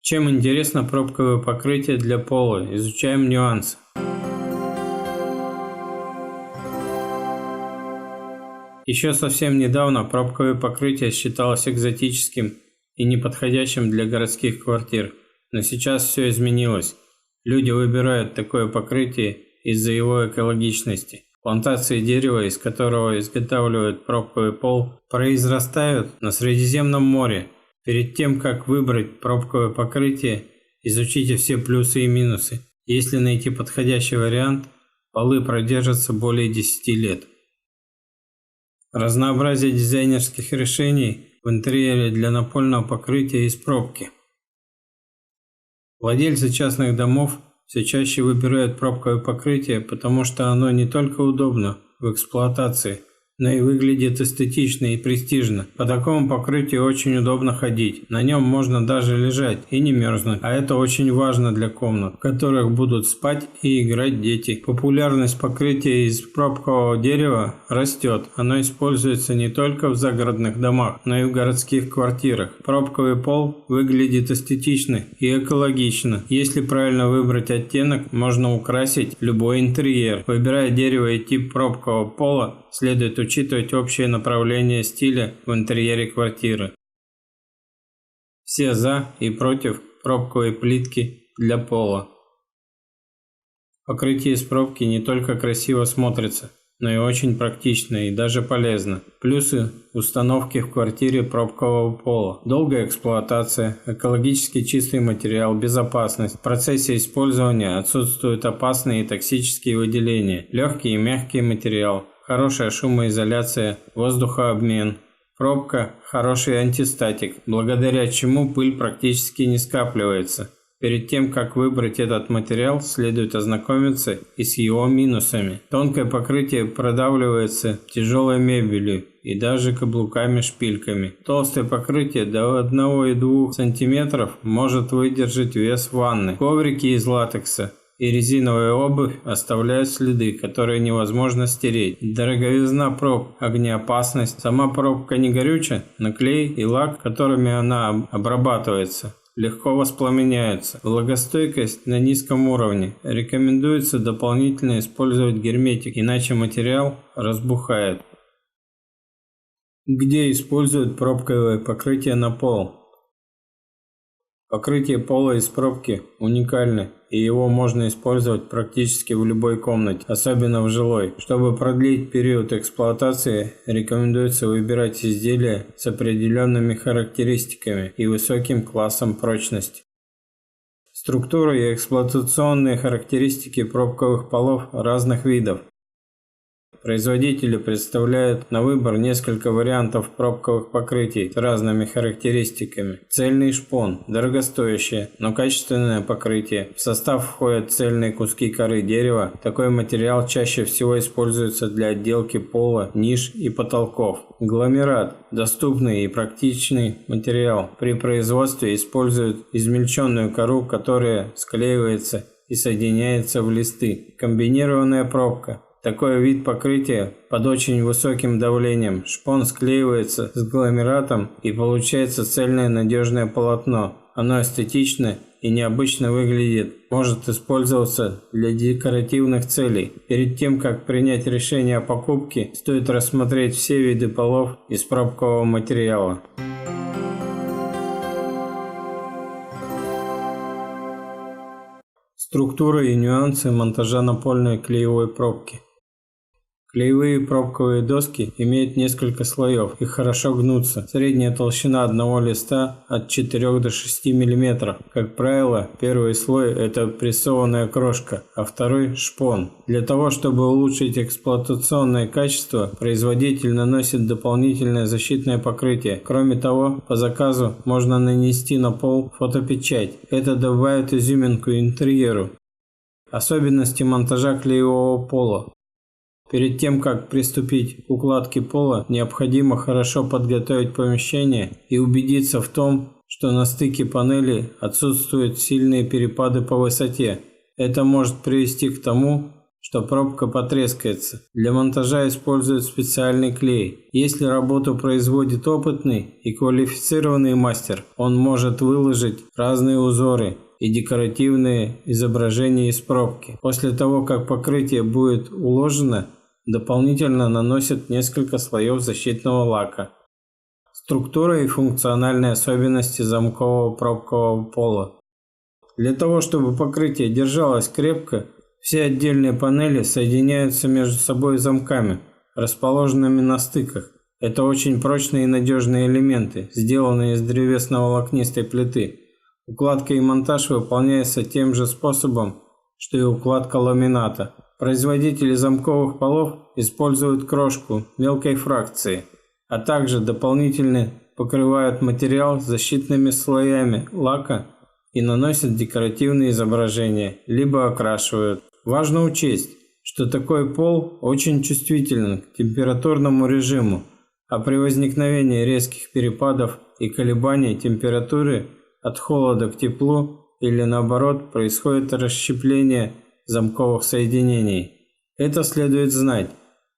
Чем интересно пробковое покрытие для пола? Изучаем нюансы. Еще совсем недавно пробковое покрытие считалось экзотическим и неподходящим для городских квартир, но сейчас все изменилось. Люди выбирают такое покрытие из-за его экологичности. Плантации дерева, из которого изготавливают пробковый пол, произрастают на Средиземном море. Перед тем, как выбрать пробковое покрытие, изучите все плюсы и минусы. Если найти подходящий вариант, полы продержатся более 10 лет. Разнообразие дизайнерских решений в интерьере для напольного покрытия из пробки. Владельцы частных домов все чаще выбирают пробковое покрытие, потому что оно не только удобно в эксплуатации, но и выглядит эстетично и престижно. По такому покрытию очень удобно ходить, на нем можно даже лежать и не мерзнуть, а это очень важно для комнат, в которых будут спать и играть дети. Популярность покрытия из пробкового дерева растет, оно используется не только в загородных домах, но и в городских квартирах. Пробковый пол выглядит эстетично и экологично. Если правильно выбрать оттенок, можно украсить любой интерьер. Выбирая дерево и тип пробкового пола, следует учитывать общее направление стиля в интерьере квартиры. Все за и против пробковой плитки для пола. Покрытие из пробки не только красиво смотрится, но и очень практично и даже полезно. Плюсы установки в квартире пробкового пола. Долгая эксплуатация, экологически чистый материал, безопасность. В процессе использования отсутствуют опасные и токсические выделения. Легкий и мягкий материал. Хорошая шумоизоляция, воздухообмен. Пробка – хороший антистатик, благодаря чему пыль практически не скапливается. Перед тем, как выбрать этот материал, следует ознакомиться и с его минусами. Тонкое покрытие продавливается тяжелой мебелью и даже каблуками-шпильками. Толстое покрытие до 1,2 см может выдержать вес ванны. Коврики из латекса и резиновая обувь оставляют следы, которые невозможно стереть. Дороговизна проб, огнеопасность. Сама пробка не горюча, но клей и лак, которыми она обрабатывается, легко воспламеняются. Влагостойкость на низком уровне. Рекомендуется дополнительно использовать герметик, иначе материал разбухает. Где используют пробковое покрытие на пол? Покрытие пола из пробки уникально, и его можно использовать практически в любой комнате, особенно в жилой. Чтобы продлить период эксплуатации, рекомендуется выбирать изделия с определенными характеристиками и высоким классом прочности. Структура и эксплуатационные характеристики пробковых полов разных видов. Производители представляют на выбор несколько вариантов пробковых покрытий с разными характеристиками. Цельный шпон – дорогостоящее, но качественное покрытие. В состав входят цельные куски коры дерева. Такой материал чаще всего используется для отделки пола, ниш и потолков. Гломерат – доступный и практичный материал. При производстве используют измельченную кору, которая склеивается и соединяется в листы. Комбинированная пробка. Такой вид покрытия под очень высоким давлением. Шпон склеивается с гломератом и получается цельное надежное полотно. Оно эстетично и необычно выглядит. Может использоваться для декоративных целей. Перед тем, как принять решение о покупке, стоит рассмотреть все виды полов из пробкового материала. Структура и нюансы монтажа напольной клеевой пробки. Клеевые пробковые доски имеют несколько слоев и хорошо гнутся. Средняя толщина одного листа от 4 до 6 мм. Как правило, первый слой – это прессованная крошка, а второй – шпон. Для того, чтобы улучшить эксплуатационное качество, производитель наносит дополнительное защитное покрытие. Кроме того, по заказу можно нанести на пол фотопечать. Это добавит изюминку интерьеру. Особенности монтажа клеевого пола. Перед тем, как приступить к укладке пола, необходимо хорошо подготовить помещение и убедиться в том, что на стыке панели отсутствуют сильные перепады по высоте. Это может привести к тому, что пробка потрескается. Для монтажа используют специальный клей. Если работу производит опытный и квалифицированный мастер, он может выложить разные узоры и декоративные изображения из пробки. После того, как покрытие будет уложено, дополнительно наносят несколько слоев защитного лака. Структура и функциональные особенности замкового пробкового пола. Для того, чтобы покрытие держалось крепко, все отдельные панели соединяются между собой замками, расположенными на стыках. Это очень прочные и надежные элементы, сделанные из древесно-волокнистой плиты. Укладка и монтаж выполняются тем же способом, что и укладка ламината. Производители замковых полов используют крошку мелкой фракции, а также дополнительно покрывают материал защитными слоями лака и наносят декоративные изображения, либо окрашивают. Важно учесть, что такой пол очень чувствителен к температурному режиму, а при возникновении резких перепадов и колебаний температуры от холода к теплу или наоборот происходит расщепление замковых соединений. Это следует знать.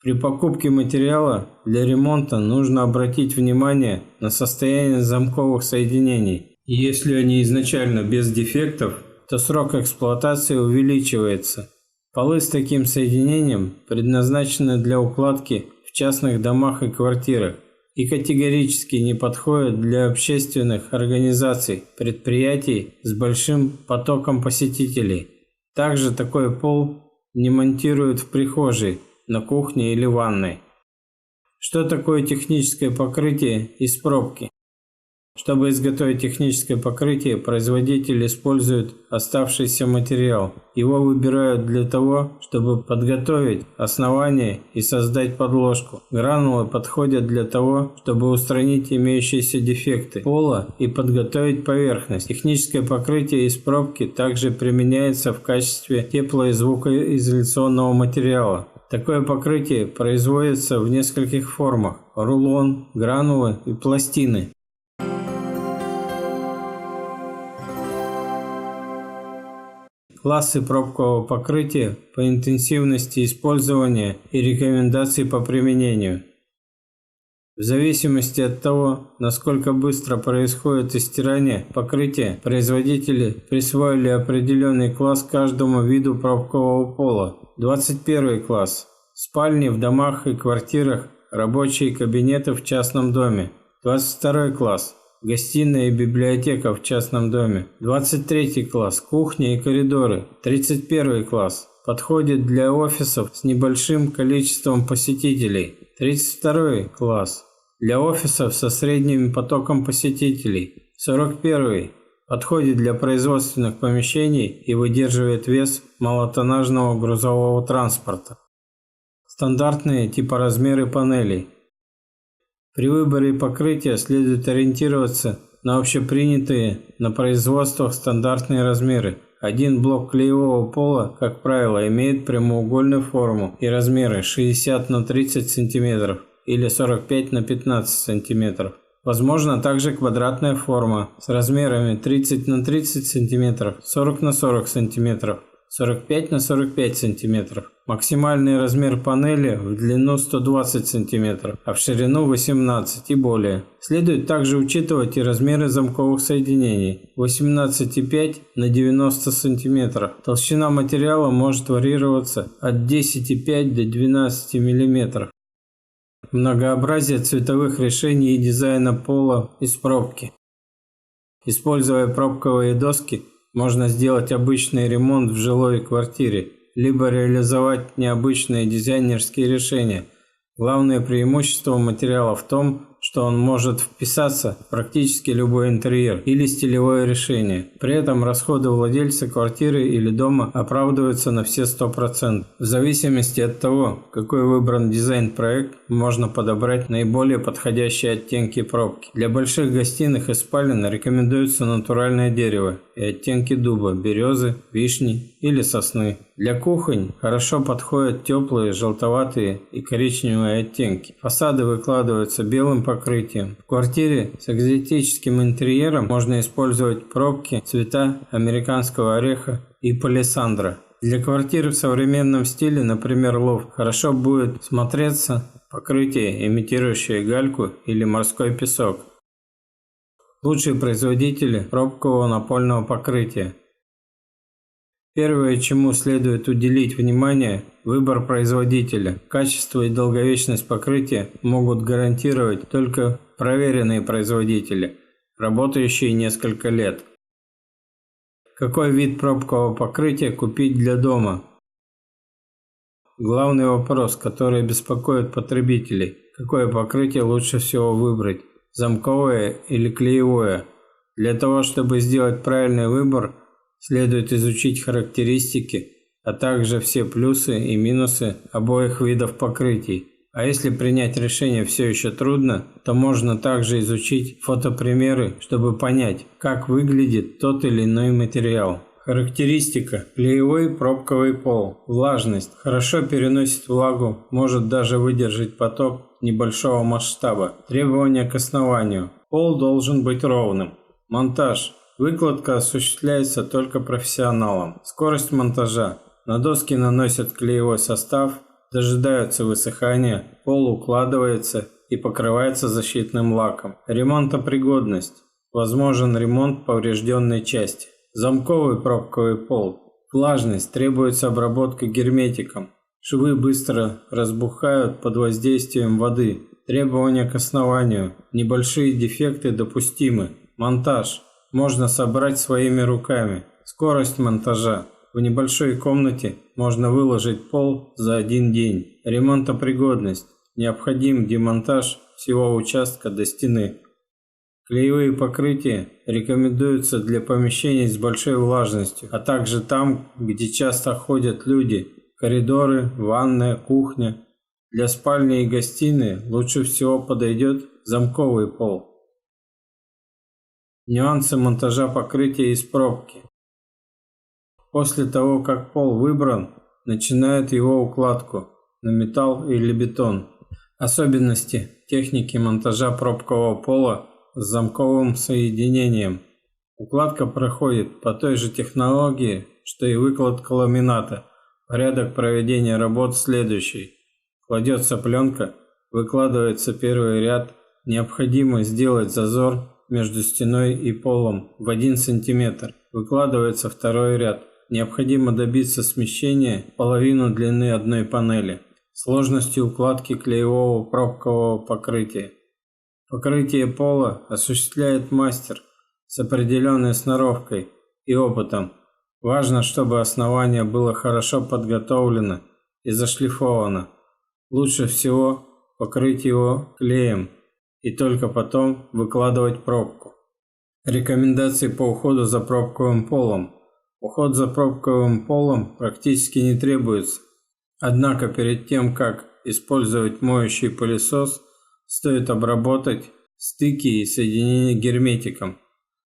При покупке материала для ремонта нужно обратить внимание на состояние замковых соединений. И если они изначально без дефектов, то срок эксплуатации увеличивается. Полы с таким соединением предназначены для укладки в частных домах и квартирах и категорически не подходят для общественных организаций, предприятий с большим потоком посетителей. Также такой пол не монтируют в прихожей, на кухне или ванной. Что такое техническое покрытие из пробки? Чтобы изготовить техническое покрытие, производитель использует оставшийся материал. Его выбирают для того, чтобы подготовить основание и создать подложку. Гранулы подходят для того, чтобы устранить имеющиеся дефекты пола и подготовить поверхность. Техническое покрытие из пробки также применяется в качестве тепло- и звукоизоляционного материала. Такое покрытие производится в нескольких формах – рулон, гранулы и пластины. Классы пробкового покрытия по интенсивности использования и рекомендации по применению. В зависимости от того, насколько быстро происходит истирание покрытия, производители присвоили определенный класс каждому виду пробкового пола. 21 класс. Спальни в домах и квартирах, рабочие кабинеты в частном доме. 22 класс. Гостиная и библиотека в частном доме. 23 класс. Кухня и коридоры. 31 класс. Подходит для офисов с небольшим количеством посетителей. 32 класс. Для офисов со средним потоком посетителей. 41. Подходит для производственных помещений и выдерживает вес малотоннажного грузового транспорта. Стандартные типоразмеры панелей. При выборе покрытия следует ориентироваться на общепринятые на производствах стандартные размеры. Один блок клеевого пола, как правило, имеет прямоугольную форму и размеры 60 на 30 см или 45 на 15 см. Возможно также квадратная форма с размерами 30 на 30 см, 40 на 40 см, 45 на 45 см. Максимальный размер панели в длину 120 см, а в ширину 18 и более. Следует также учитывать и размеры замковых соединений 18,5 на 90 см. Толщина материала может варьироваться от 10,5 до 12 мм. Многообразие цветовых решений и дизайна пола из пробки. Используя пробковые доски, можно сделать обычный ремонт в жилой квартире, либо реализовать необычные дизайнерские решения. Главное преимущество материала в том, что он может вписаться в практически любой интерьер или стилевое решение. При этом расходы владельца квартиры или дома оправдываются на все 100%. В зависимости от того, какой выбран дизайн-проект, можно подобрать наиболее подходящие оттенки пробки. Для больших гостиных и спален рекомендуется натуральное дерево и оттенки дуба, березы, вишни или сосны. Для кухонь хорошо подходят теплые, желтоватые и коричневые оттенки. Фасады выкладываются белым покрытием. В квартире с экзотическим интерьером можно использовать пробки цвета американского ореха и палисандра. Для квартир в современном стиле, например, лофт, хорошо будет смотреться покрытие, имитирующее гальку или морской песок. Лучшие производители пробкового напольного покрытия. Первое, чему следует уделить внимание – выбор производителя. Качество и долговечность покрытия могут гарантировать только проверенные производители, работающие несколько лет. Какой вид пробкового покрытия купить для дома? Главный вопрос, который беспокоит потребителей – какое покрытие лучше всего выбрать – замковое или клеевое? Для того, чтобы сделать правильный выбор, следует изучить характеристики, а также все плюсы и минусы обоих видов покрытий. А если принять решение все еще трудно, то можно также изучить фотопримеры, чтобы понять, как выглядит тот или иной материал. Характеристика. Клеевой пробковый пол. Влажность. Хорошо переносит влагу, может даже выдержать поток небольшого масштаба. Требования к основанию. Пол должен быть ровным. Монтаж. Выкладка осуществляется только профессионалом. Скорость монтажа. На доски наносят клеевой состав, дожидаются высыхания, пол укладывается и покрывается защитным лаком. Ремонтопригодность. Возможен ремонт поврежденной части. Замковый пробковый пол. Влажность. Требуется обработка герметиком. Швы быстро разбухают под воздействием воды. Требования к основанию. Небольшие дефекты допустимы. Монтаж. Можно собрать своими руками. Скорость монтажа. В небольшой комнате можно выложить пол за один день. Ремонтопригодность. Необходим демонтаж всего участка до стены. Клеевые покрытия рекомендуются для помещений с большой влажностью, а также там, где часто ходят люди. Коридоры, ванная, кухня. Для спальни и гостиной лучше всего подойдет замковый пол. Нюансы монтажа покрытия из пробки. После того, как пол выбран, начинают его укладку на металл или бетон. Особенности техники монтажа пробкового пола с замковым соединением. Укладка проходит по той же технологии, что и выкладка ламината. Порядок проведения работ следующий. Кладется пленка, выкладывается первый ряд. Необходимо сделать зазор между стеной и полом в 1 см. Выкладывается второй ряд. Необходимо добиться смещения половину длины одной панели. Сложности укладки клеевого пробкового покрытия. Покрытие пола осуществляет мастер с определенной сноровкой и опытом. Важно, чтобы основание было хорошо подготовлено и зашлифовано. Лучше всего покрыть его клеем и только потом выкладывать пробку. Рекомендации по уходу за пробковым полом. Уход за пробковым полом практически не требуется. Однако перед тем, как использовать моющий пылесос, стоит обработать стыки и соединения герметиком.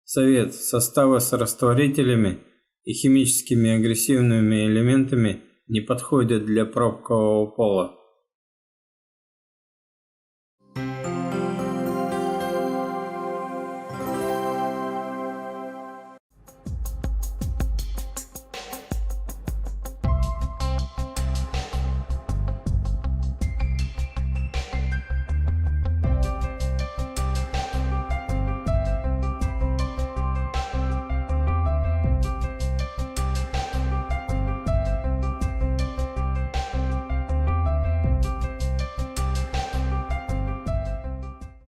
Совет. Составы с растворителями и химическими агрессивными элементами не подходят для пробкового пола.